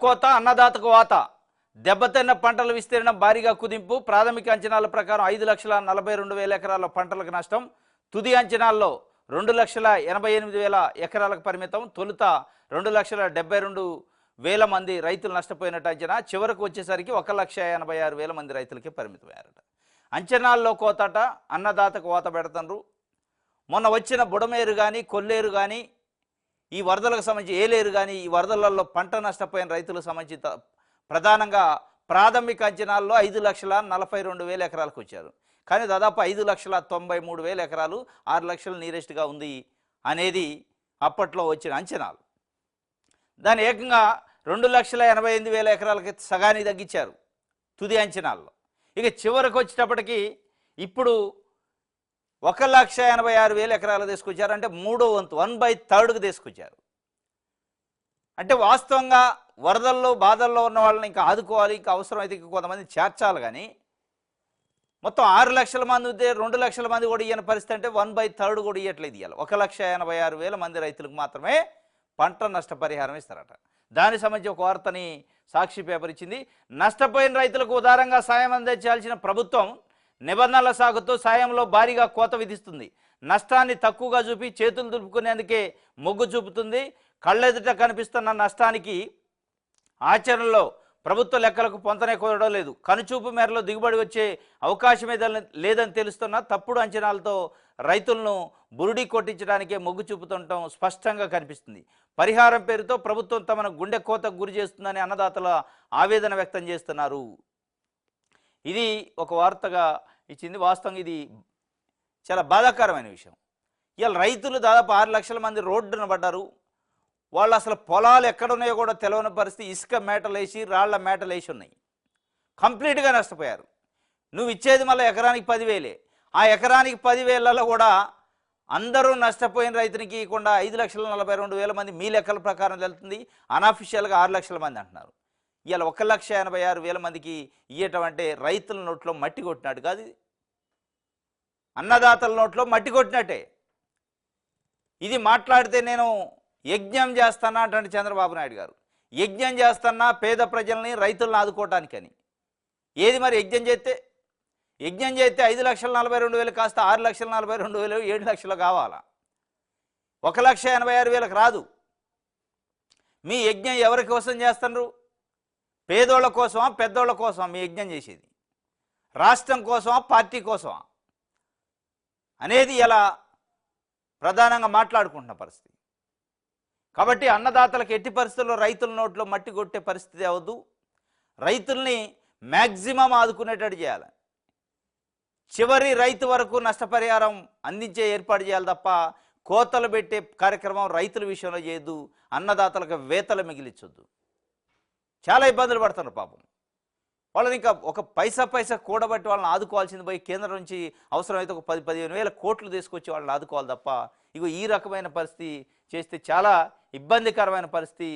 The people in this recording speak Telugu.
కోత అన్నదాతకు వాత దెబ్బతిన్న పంటల విస్తీర్ణం భారీగా కుదింపు ప్రాథమిక అంచనాల ప్రకారం 5,42,000 ఎకరాల పంటలకు నష్టం తుది అంచనాల్లో 2,88,000 ఎకరాలకు పరిమితం తొలుత 2,72,000 మంది రైతులు నష్టపోయినట్టు అంచనా చివరకు వచ్చేసరికి 1,86,000 మంది రైతులకే పరిమితమయ్యారట అంచనాల్లో కోతట అన్నదాతకు వాత పెడతారు మొన్న వచ్చిన బుడమేరు కానీ కొల్లేరు కానీ ఈ వరదలకు సంబంధించి ఏలేరు కానీ ఈ వరదలలో పంట నష్టపోయిన రైతులకు సంబంధించి ప్రధానంగా ప్రాథమిక అంచనాల్లో 5,42,000 ఎకరాలకు వచ్చారు కానీ దాదాపు 5,93,000 ఎకరాలు 6 లక్షల నీరెస్ట్గా ఉంది అనేది అప్పట్లో వచ్చిన అంచనాలు దాని ఏకంగా 2,88,000 ఎకరాలకి సగానికి తగ్గించారు తుది అంచనాల్లో ఇక చివరికి వచ్చేటప్పటికి ఇప్పుడు 1,86,000 ఎకరాలు తీసుకొచ్చారు అంటే మూడో వంతు 1/3కు తీసుకొచ్చారు అంటే వాస్తవంగా వరదల్లో బాధల్లో ఉన్న వాళ్ళని ఇంకా ఆదుకోవాలి ఇంకా అవసరమైతే కొంతమంది చేర్చాలి కానీ మొత్తం 6 లక్షల మంది ఉంటే 2 లక్షల మంది కూడా ఇయ్యని పరిస్థితి అంటే 1/3 కూడా ఇవ్వట్లేదు ఇవ్వాలి 1,86,000 మంది రైతులకు మాత్రమే పంట నష్టపరిహారం ఇస్తారట దానికి సంబంధించి ఒక వార్తని సాక్షి పేపర్ ఇచ్చింది నష్టపోయిన రైతులకు ఉదారంగా సాయం అందించాల్సిన ప్రభుత్వం నిబంధనల సాగుతో సాయంలో భారీగా కోత విధిస్తుంది నష్టాన్ని తక్కువగా చూపి చేతులు దులుపుకునేందుకే మొగ్గు చూపుతుంది కళ్ళెదుట కనిపిస్తున్న నష్టానికి ఆచరణలో ప్రభుత్వ లెక్కలకు పొంతనే కుదరడం లేదు కనుచూపు మేరలో దిగుబడి వచ్చే అవకాశమే లేదని తెలుస్తున్న తప్పుడు అంచనాలతో రైతులను బురుడి కొట్టించడానికే మొగ్గు చూపుతుండటం స్పష్టంగా కనిపిస్తుంది పరిహారం పేరుతో ప్రభుత్వం తమను గుండె కోతకు గురి చేస్తుందని అన్నదాతల ఆవేదన వ్యక్తం చేస్తున్నారు ఇది ఒక వార్తగా ఇచ్చింది వాస్తవంగా ఇది చాలా బాధాకరమైన విషయం ఇవాళ రైతులు దాదాపు 6 లక్షల మంది రోడ్డున పడ్డారు వాళ్ళు అసలు పొలాలు ఎక్కడున్నాయో కూడా తెలియని పరిస్థితి ఇసుక మేటలేసి రాళ్ల మేటలేసి ఉన్నాయి కంప్లీట్గా నష్టపోయారు నువ్వు ఇచ్చేది మళ్ళీ ఎకరానికి 10,000 ఆ ఎకరానికి 10,000లలో కూడా అందరూ నష్టపోయిన రైతునికి ఇవ్వకుండా 5,42,000 మంది మీ లెక్కల ప్రకారం వెళ్తుంది అన్అఫిషియల్గా 6 లక్షల మంది అంటున్నారు ఇవాళ 1,86,000 మందికి ఇవ్వటం అంటే రైతుల నోట్లో మట్టి కొట్టినట్టు కాదు ఇది అన్నదాతల నోట్లో మట్టి కొట్టినట్టే ఇది మాట్లాడితే నేను యజ్ఞం చేస్తానా అంటే చంద్రబాబు నాయుడు గారు యజ్ఞం చేస్తున్నా పేద ప్రజల్ని రైతులను ఆదుకోవటానికని ఏది మరి యజ్ఞం చేస్తే 5,42,000 కాస్త 6,42,000 7 లక్షలు కావాలా 1,86,000 రాదు మీ యజ్ఞం ఎవరి కోసం చేస్తున్నారు పేదోళ్ళ కోసమా పెద్దోళ్ళ కోసమా మీ యజ్ఞం చేసేది రాష్ట్రం కోసమా పార్టీ కోసమా అనేది ఇలా ప్రధానంగా మాట్లాడుకుంటున్న పరిస్థితి కాబట్టి అన్నదాతలకు ఎట్టి పరిస్థితుల్లో రైతుల నోట్లో మట్టి కొట్టే పరిస్థితి అవద్దు రైతుల్ని మ్యాక్సిమం ఆదుకునేటట్టు చేయాలి చివరి రైతు వరకు నష్టపరిహారం అందించే ఏర్పాటు చేయాలి తప్ప కోతలు పెట్టే కార్యక్రమం రైతుల విషయంలో చేయొద్దు అన్నదాతలకు వేతలు మిగిలించొద్దు చాలా ఇబ్బందులు పడుతున్నారు పాపం వాళ్ళని ఇంకా ఒక పైసా కూడబట్టి వాళ్ళని ఆదుకోవాల్సింది పోయి కేంద్రం నుంచి అవసరమైతే ఒక 10,000-15,000 కోట్లు తీసుకొచ్చి వాళ్ళని ఆదుకోవాలి తప్ప ఇగో ఈ రకమైన పరిస్థితి చేస్తే చాలా ఇబ్బందికరమైన పరిస్థితి